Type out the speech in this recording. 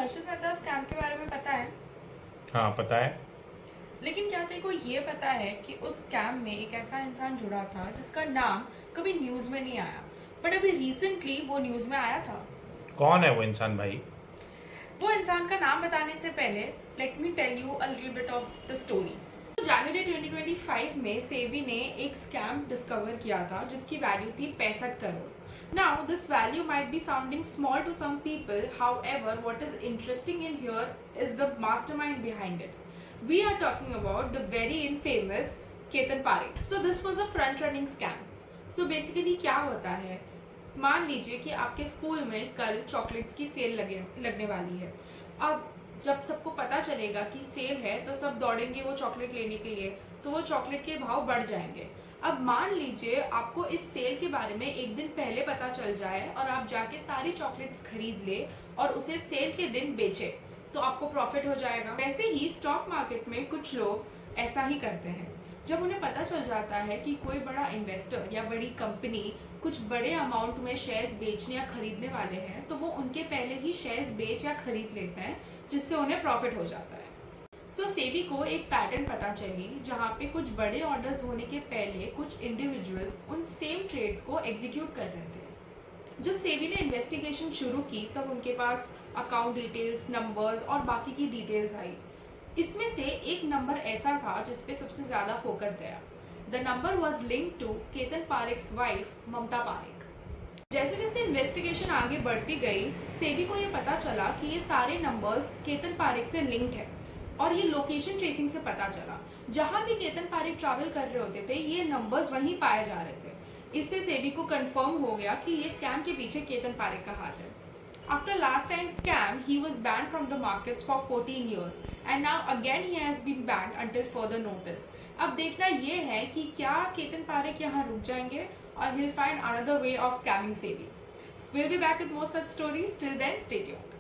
Harshad Mehta scam के बारे में पता है? हाँ पता है। लेकिन क्या तेरे को ये पता है कि उस स्कैम में एक ऐसा इंसान जुड़ा था जिसका नाम कभी न्यूज में नहीं आया, बट अभी रिसेंटली वो न्यूज में आया था। कौन है वो इंसान भाई? वो इंसान का नाम बताने से पहले let me tell you a little bit of the story. जनवरी 2025 में सेबी ने एक स्कैम डिस्कवर किया था जिसकी वैल्यू थी 65 crore. Now this value might be sounding small to some people, however what is interesting in here is the mastermind behind it. We are talking about the very infamous Ketan Parekh. So this was a front running scam. So basically क्या होता है, मान लीजिए कि आपके school में कल chocolates की सेल लगने वाली है। अब जब सबको पता चलेगा कि सेल है तो सब दौड़ेंगे वो चॉकलेट लेने के लिए, तो वो चॉकलेट के भाव बढ़ जाएंगे। अब मान लीजिए आपको इस सेल के बारे में एक दिन पहले पता चल जाए और आप जाके सारी चॉकलेट्स खरीद ले और उसे सेल के दिन बेचे, तो आपको प्रॉफिट हो जाएगा। वैसे ही स्टॉक मार्केट में कुछ लोग ऐसा ही करते हैं। जब उन्हें पता चल जाता है कि कोई बड़ा इन्वेस्टर या बड़ी कंपनी कुछ बड़े अमाउंट में शेयर्स बेचने या खरीदने वाले हैं, तो वो उनके पहले ही शेयर्स बेच या खरीद लेते हैं, जिससे उन्हें प्रॉफिट हो जाता है। सो सेबी को एक पैटर्न पता चली जहाँ पे कुछ बड़े ऑर्डर्स होने के पहले कुछ इंडिविजुअल्स उन सेम ट्रेड्स को एग्जीक्यूट कर रहे थे। जब सेबी ने इन्वेस्टिगेशन शुरू की तब उनके पास अकाउंट डिटेल्स, नंबर्स और बाकी की डिटेल्स आई। इसमें से एक नंबर ऐसा था जिस पे सबसे ज्यादा फोकस गया। The number was linked to Ketan Parekh's wife Mamta Parekh. जैसे जैसे इन्वेस्टिगेशन आगे बढ़ती गई, सेबी को ये पता चला कि ये सारे नंबर्स केतन पारेख से लिंक्ड है और ये लोकेशन ट्रेसिंग से पता चला। जहां भी केतन पारेख ट्रैवल कर रहे होते थे, ये नंबर्स वहीं पाए जा रहे थे। इससे सेबी को कंफर्म हो गया कि ये स्कैम के पीछे केतन पारेख का हाथ है। After last time scam, he was banned from the markets for 14 years and now again he has been banned until further notice. अब देखना ये है कि क्या केतन पारेख यहाँ रुक जाएंगे और he'll find another way of scamming SEBI. We'll be back with more such stories. Till then, stay tuned.